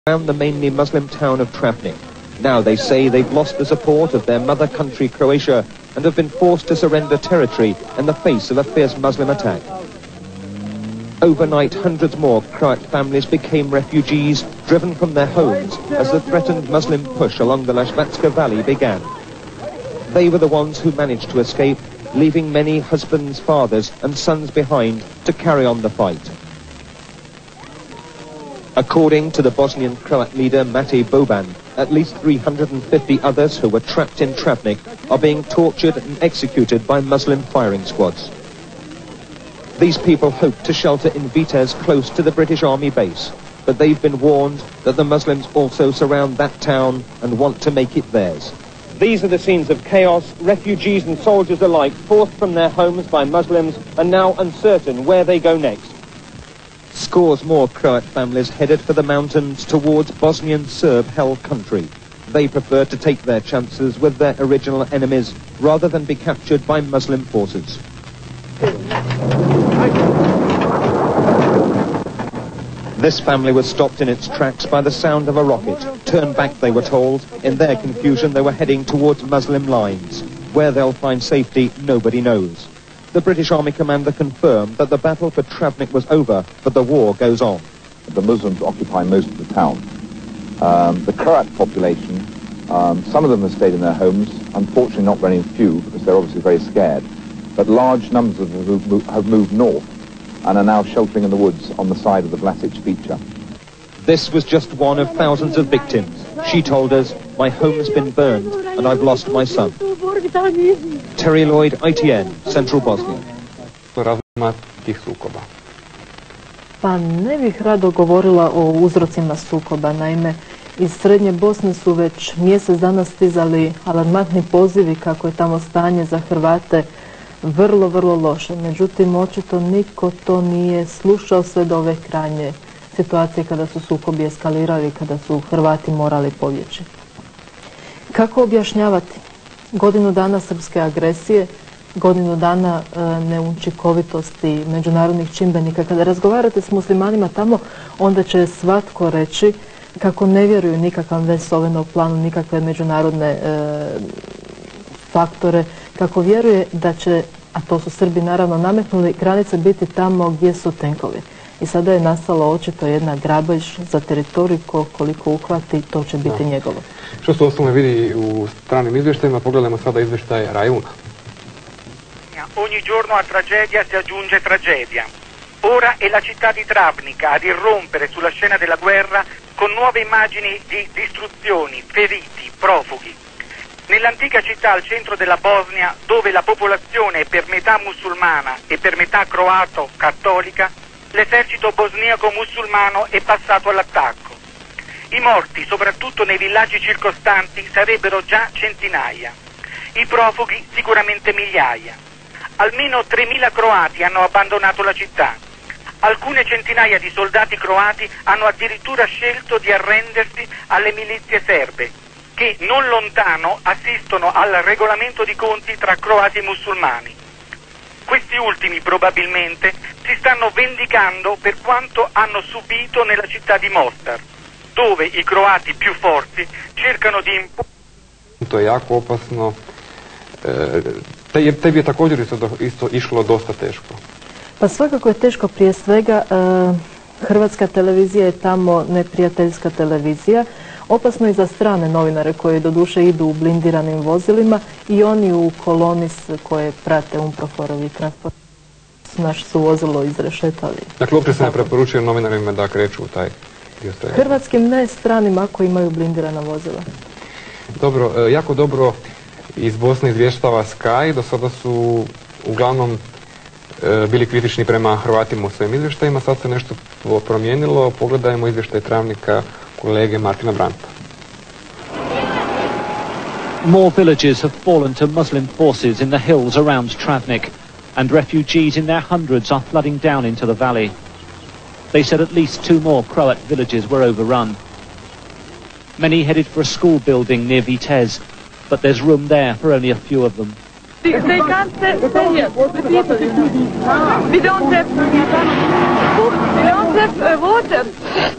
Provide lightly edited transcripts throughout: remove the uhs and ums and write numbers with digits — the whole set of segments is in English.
around the mainly Muslim town of Travnik. Now they say they've lost the support of their mother country Croatia and have been forced to surrender territory in the face of a fierce Muslim attack. Overnight, hundreds more Croat families became refugees, driven from their homes as the threatened Muslim push along the Lashvatska Valley began. They were the ones who managed to escape, leaving many husbands, fathers and sons behind to carry on the fight. According to the Bosnian Croat leader Mate Boban, at least 350 others who were trapped in Travnik are being tortured and executed by Muslim firing squads. These people hope to shelter in Vitez close to the British Army base, but they've been warned that the Muslims also surround that town and want to make it theirs. These are the scenes of chaos. Refugees and soldiers alike, forced from their homes by Muslims, are now uncertain where they go next. Scores more Croat families headed for the mountains towards Bosnian Serb-held country. They prefer to take their chances with their original enemies rather than be captured by Muslim forces. This family was stopped in its tracks by the sound of a rocket. Turn back, they were told. In their confusion, they were heading towards Muslim lines. Where they'll find safety, nobody knows. The British Army commander confirmed that the battle for Travnik was over, but the war goes on. The Muslims occupy most of the town. The Croat population, some of them have stayed in their homes, unfortunately not very few, because they're obviously very scared, but large numbers of them have moved north and are now sheltering in the woods on the side of the Vlasic feature. This was just one of thousands of victims. She told us, "My home's been burned and I've lost my son." Terry Lloyd, ITN, Central Bosnia. Pa ne bih rado govorila o uzrocima sukoba. Naime, iz Srednje Bosne su već mjesec dana stizali alarmantni pozivi kako je tamo stanje za Hrvate vrlo, vrlo loše. Međutim, očito niko to nije slušao sve do ove krajnje situacije kada su sukobi eskalirali, kada su Hrvati morali pobjeći. Kako objašnjavati godinu dana srpske agresije, godinu dana neučinkovitosti međunarodnih čimbenika? Kada razgovarate s muslimanima tamo, onda će svatko reći kako ne vjeruju nikakav Vesovenov planu, nikakve međunarodne faktore, kako vjeruje da će, a to su Srbi naravno nametnuli, granice biti tamo gdje su tenkovi. I sada je nastalo očito jedna grabež za teritorij, koliko uhvati, to će biti njegovo. Što se osnovno vidi u stranim izvještajima, pogledajmo sada izvještaj Rajuna. Ogni giorno a tragedia si aggiunge tragedia. Ora è la città di Travnika ad irrompere sulla scena della guerra con nuove immagini di distruzioni, feriti, profughi. Nell'antica città al centro della Bosnia, dove la popolazione è per metà musulmana e per metà croato-cattolica, l'esercito bosniaco musulmano è passato all'attacco. I morti, soprattutto nei villaggi circostanti, sarebbero già centinaia. I profughi sicuramente migliaia. Almeno 3.000 croati hanno abbandonato la città. Alcune centinaia di soldati croati hanno addirittura scelto di arrendersi alle milizie serbe, che non lontano assistono al regolamento di conti tra croati e musulmani. Questi ultimi probabilmente si stanno vendicando per quanto hanno subito nella città di Mostar, dove i croati più forti cercano di imporre. To je jako opasno. Tebi je također isto išlo dosta teško. Pa svakako je teško, prije svega Hrvatska televizija je tamo neprijateljska televizija. Opasno i za strane novinare koji doduše idu u blindiranim vozilima i oni u koloni koje prate Umproforovi transport. Naš su vozilo izrešetali. Dakle, uopće se ne preporučuje novinarima da kreću u taj dio strane. Hrvatskim ne, stranim ako imaju blindirana vozila. Dobro, jako dobro iz Bosne izvještava Sky. Do sada su uglavnom bili kritični prema Hrvatima u svojim izvještajima. Sad se nešto promijenilo. Pogledajmo izvještaj Travnika kolege Martina Branta. More villages have fallen to Muslim forces in the hills around Travnik, and refugees in their hundreds are flooding down into the valley. They said at least 2 more Croat villages were overrun. Many headed for a school building near Vitez, but there's room there for only a few of them. They can't stay here. We don't have water.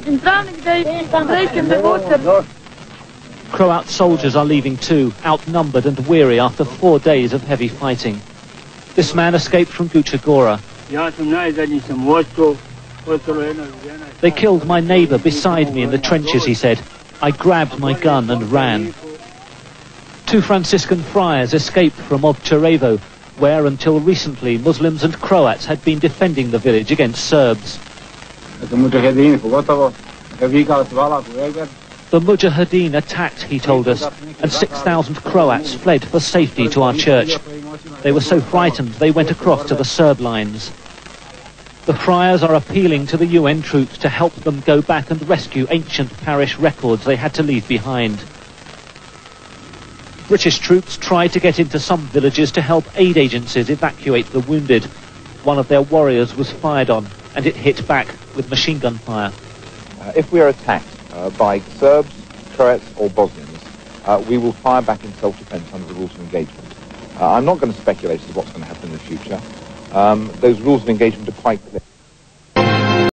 In Travnik they breaking the water. Croat soldiers are leaving too, outnumbered and weary after 4 days of heavy fighting. This man escaped from Guča Gora. They killed my neighbour beside me in the trenches, he said. I grabbed my gun and ran. 2 Franciscan friars escaped from Ovčarevo, where until recently Muslims and Croats had been defending the village against Serbs. The Mujahideen attacked, he told us, and 6,000 Croats fled for safety to our church. They were so frightened they went across to the Serb lines. The friars are appealing to the UN troops to help them go back and rescue ancient parish records they had to leave behind. British troops tried to get into some villages to help aid agencies evacuate the wounded. One of their warriors was fired on, and it hit back with machine gun fire. If we are attacked by Serbs, Croats or Bosnians, we will fire back in self-defense under the rules of engagement. I'm not going to speculate as to what's going to happen in the future. Those rules of engagement are quite clear.